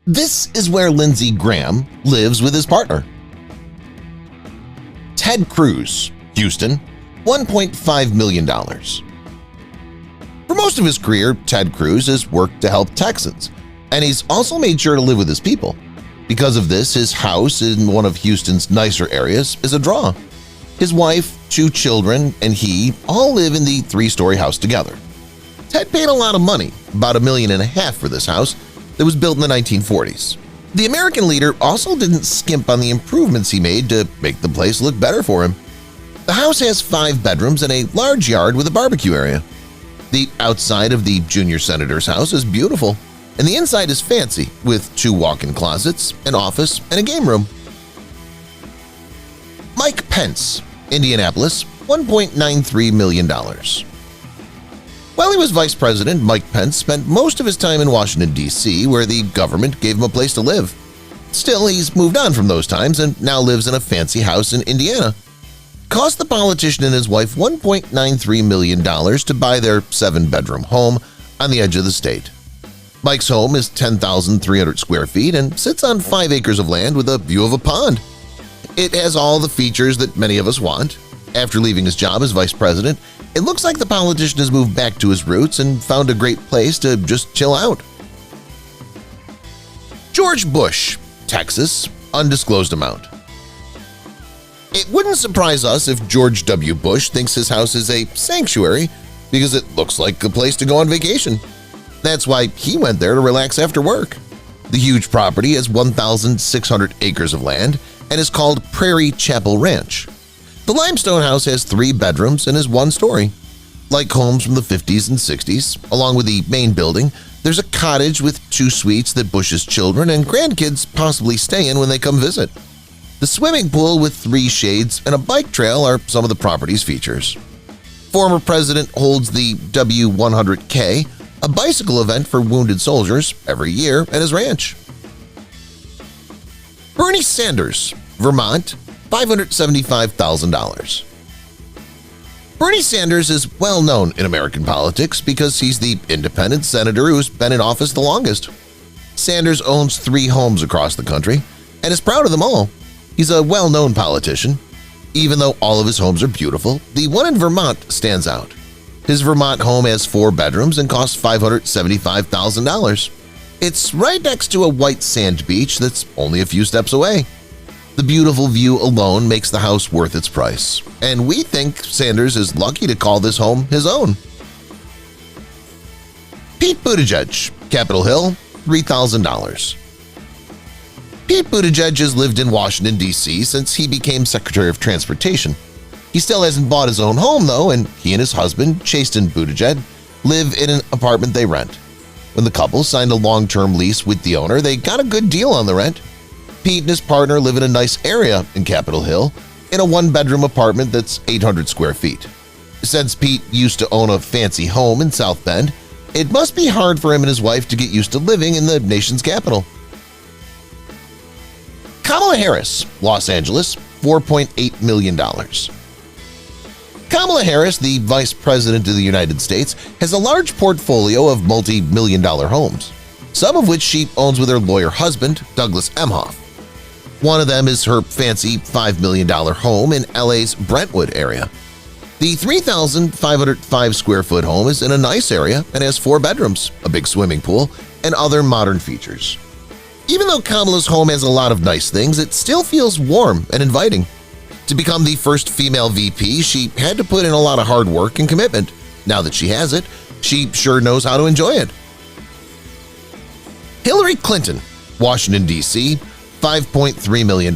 This is where Lindsey Graham lives with his partner. Ted Cruz, Houston, $1.5 million. For most of his career, Ted Cruz has worked to help Texans, and he's also made sure to live with his people. Because of this, his house in one of Houston's nicer areas is a draw. His wife, 2 children, and he all live in the 3-story house together. Ted paid a lot of money, about $1.5 million for this house that was built in the 1940s. The American leader also didn't skimp on the improvements he made to make the place look better for him. The house has 5 bedrooms and a large yard with a barbecue area. The outside of the junior senator's house is beautiful, and the inside is fancy with 2 walk-in closets, an office, and a game room. Mike Pence, Indianapolis, $1.93 million. While he was vice president, Mike Pence spent most of his time in Washington, D.C., where the government gave him a place to live. Still, he's moved on from those times and now lives in a fancy house in Indiana. It cost the politician and his wife $1.93 million to buy their 7-bedroom home on the edge of the state. Mike's home is 10,300 square feet and sits on 5 acres of land with a view of a pond. It has all the features that many of us want. After leaving his job as vice president, it looks like the politician has moved back to his roots and found a great place to just chill out. George Bush, Texas, undisclosed amount. It wouldn't surprise us if George W. Bush thinks his house is a sanctuary because it looks like a place to go on vacation. That's why he went there to relax after work. The huge property has 1,600 acres of land and is called Prairie Chapel Ranch. The limestone house has 3 bedrooms and is 1 story. Like homes from the 50s and 60s, along with the main building, there's a cottage with 2 suites that Bush's children and grandkids possibly stay in when they come visit. The swimming pool with 3 shades and a bike trail are some of the property's features. Former president holds the W100K, a bicycle event for wounded soldiers, every year at his ranch. Bernie Sanders, Vermont, $575,000. Bernie Sanders is well known in American politics because he's the independent senator who's been in office the longest. Sanders owns 3 homes across the country and is proud of them all. He's a well-known politician. Even though all of his homes are beautiful, the one in Vermont stands out. His Vermont home has 4 bedrooms and costs $575,000. It's right next to a white sand beach that's only a few steps away. The beautiful view alone makes the house worth its price, and we think Sanders is lucky to call this home his own. Pete Buttigieg, Capitol Hill, $3,000. Pete Buttigieg has lived in Washington, D.C. since he became Secretary of Transportation. He still hasn't bought his own home, though, and he and his husband, Chasten Buttigieg, live in an apartment they rent. When the couple signed a long-term lease with the owner, they got a good deal on the rent. Pete and his partner live in a nice area in Capitol Hill in a 1-bedroom apartment that's 800 square feet. Since Pete used to own a fancy home in South Bend, it must be hard for him and his wife to get used to living in the nation's capital. Kamala Harris, Los Angeles, $4.8 million. Kamala Harris, the Vice President of the United States, has a large portfolio of multi-million-dollar homes, some of which she owns with her lawyer husband, Douglas Emhoff. One of them is her fancy $5 million home in LA's Brentwood area. The 3,505 square foot home is in a nice area and has 4 bedrooms, a big swimming pool, and other modern features. Even though Kamala's home has a lot of nice things, it still feels warm and inviting. To become the first female VP, she had to put in a lot of hard work and commitment. Now that she has it, she sure knows how to enjoy it. Hillary Clinton, Washington, D.C., $5.3 million.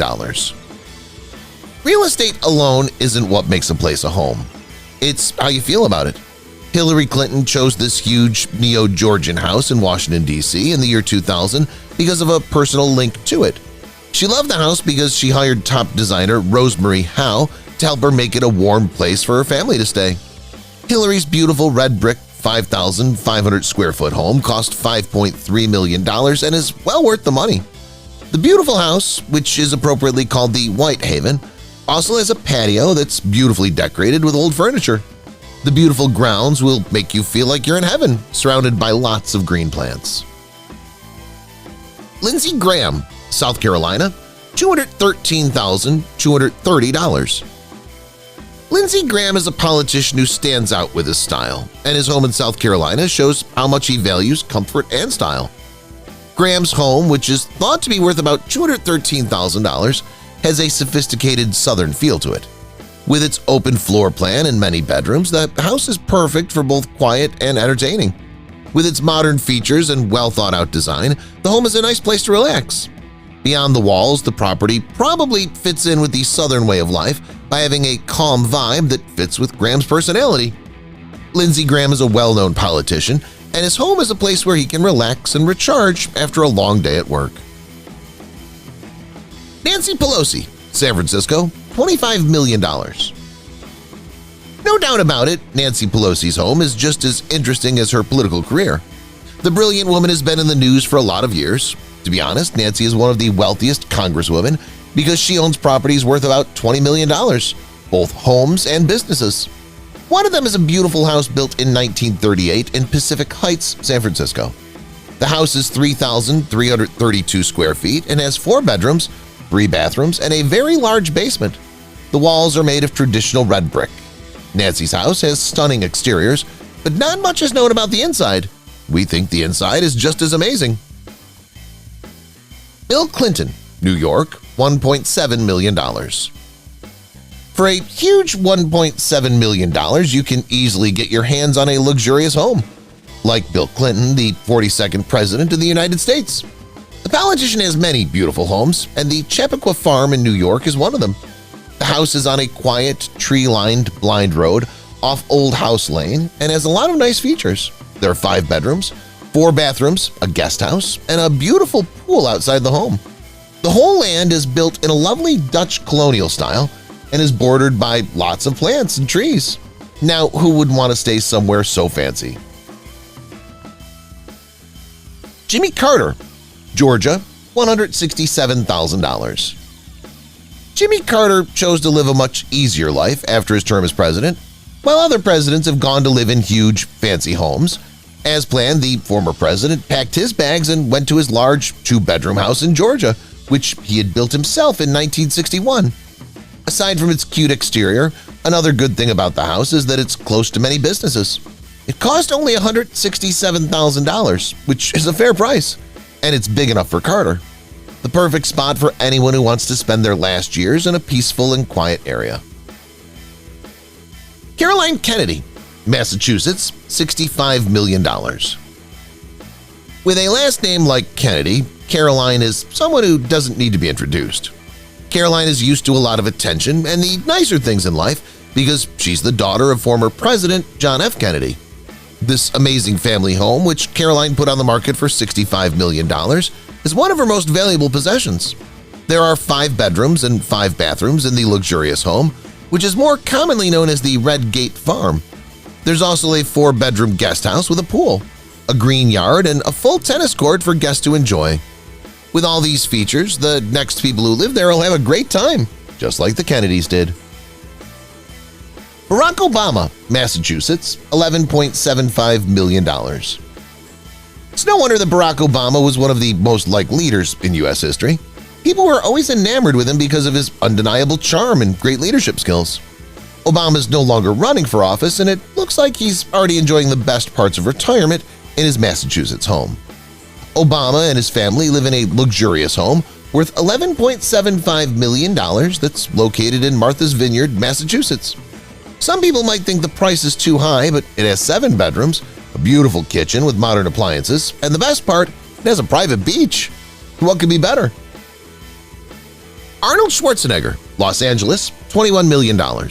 Real estate alone isn't what makes a place a home. It's how you feel about it. Hillary Clinton chose this huge neo-Georgian house in Washington, D.C. in the year 2000 because of a personal link to it. She loved the house because she hired top designer Rosemary Howe to help her make it a warm place for her family to stay. Hillary's beautiful red brick 5,500 square foot home cost $5.3 million and is well worth the money. The beautiful house, which is appropriately called the White Haven, also has a patio that's beautifully decorated with old furniture. The beautiful grounds will make you feel like you're in heaven, surrounded by lots of green plants. Lindsey Graham, South Carolina, $213,230. Lindsey Graham is a politician who stands out with his style, and his home in South Carolina shows how much he values comfort and style. Graham's home, which is thought to be worth about $213,000, has a sophisticated southern feel to it. With its open floor plan and many bedrooms, the house is perfect for both quiet and entertaining. With its modern features and well-thought-out design, the home is a nice place to relax. Beyond the walls, the property probably fits in with the southern way of life by having a calm vibe that fits with Graham's personality. Lindsey Graham is a well-known politician, and his home is a place where he can relax and recharge after a long day at work. Nancy Pelosi, San Francisco, $25 million. No doubt about it, Nancy Pelosi's home is just as interesting as her political career. The brilliant woman has been in the news for a lot of years. To be honest, Nancy is one of the wealthiest congresswomen because she owns properties worth about $20 million, both homes and businesses. One of them is a beautiful house built in 1938 in Pacific Heights, San Francisco. The house is 3,332 square feet and has 4 bedrooms, 3 bathrooms, and a very large basement. The walls are made of traditional red brick. Nancy's house has stunning exteriors, but not much is known about the inside. We think the inside is just as amazing. Bill Clinton, New York, $1.7 million. For a huge $1.7 million, you can easily get your hands on a luxurious home. Like Bill Clinton, the 42nd President of the United States. The politician has many beautiful homes, and the Chappaqua Farm in New York is one of them. The house is on a quiet, tree-lined blind road off Old House Lane and has a lot of nice features. There are 5 bedrooms, 4 bathrooms, a guest house, and a beautiful pool outside the home. The whole land is built in a lovely Dutch colonial style and is bordered by lots of plants and trees. Now, who would want to stay somewhere so fancy? Jimmy Carter, Georgia, $167,000. Jimmy Carter chose to live a much easier life after his term as president, while other presidents have gone to live in huge, fancy homes. As planned, the former president packed his bags and went to his large 2-bedroom house in Georgia, which he had built himself in 1961. Aside from its cute exterior, another good thing about the house is that it's close to many businesses. It cost only $167,000, which is a fair price, and it's big enough for Carter. The perfect spot for anyone who wants to spend their last years in a peaceful and quiet area. Caroline Kennedy, Massachusetts, $65 million. With a last name like Kennedy, Caroline is someone who doesn't need to be introduced. Caroline is used to a lot of attention and the nicer things in life because she's the daughter of former President John F. Kennedy. This amazing family home, which Caroline put on the market for $65 million, is one of her most valuable possessions. There are 5 bedrooms and 5 bathrooms in the luxurious home, which is more commonly known as the Red Gate Farm. There's also a 4-bedroom guest house with a pool, a green yard, and a full tennis court for guests to enjoy. With all these features, the next people who live there will have a great time, just like the Kennedys did. Barack Obama, Massachusetts, $11.75 million. It's no wonder that Barack Obama was one of the most liked leaders in U.S. history. People were always enamored with him because of his undeniable charm and great leadership skills. Obama is no longer running for office, and it looks like he's already enjoying the best parts of retirement in his Massachusetts home. Obama and his family live in a luxurious home worth $11.75 million that's located in Martha's Vineyard, Massachusetts. Some people might think the price is too high, but it has 7 bedrooms, a beautiful kitchen with modern appliances, and the best part, it has a private beach. What could be better? Arnold Schwarzenegger, Los Angeles, $21 million. Arnold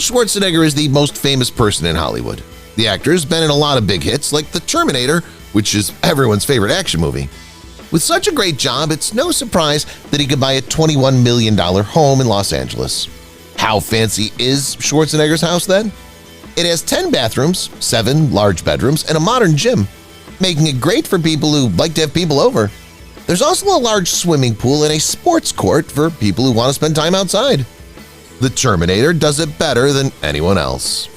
Schwarzenegger is the most famous person in Hollywood. The actor has been in a lot of big hits like The Terminator, which is everyone's favorite action movie. With such a great job, it's no surprise that he could buy a $21 million home in Los Angeles. How fancy is Schwarzenegger's house then? It has 10 bathrooms, 7 large bedrooms, and a modern gym, making it great for people who like to have people over. There's also a large swimming pool and a sports court for people who want to spend time outside. The Terminator does it better than anyone else.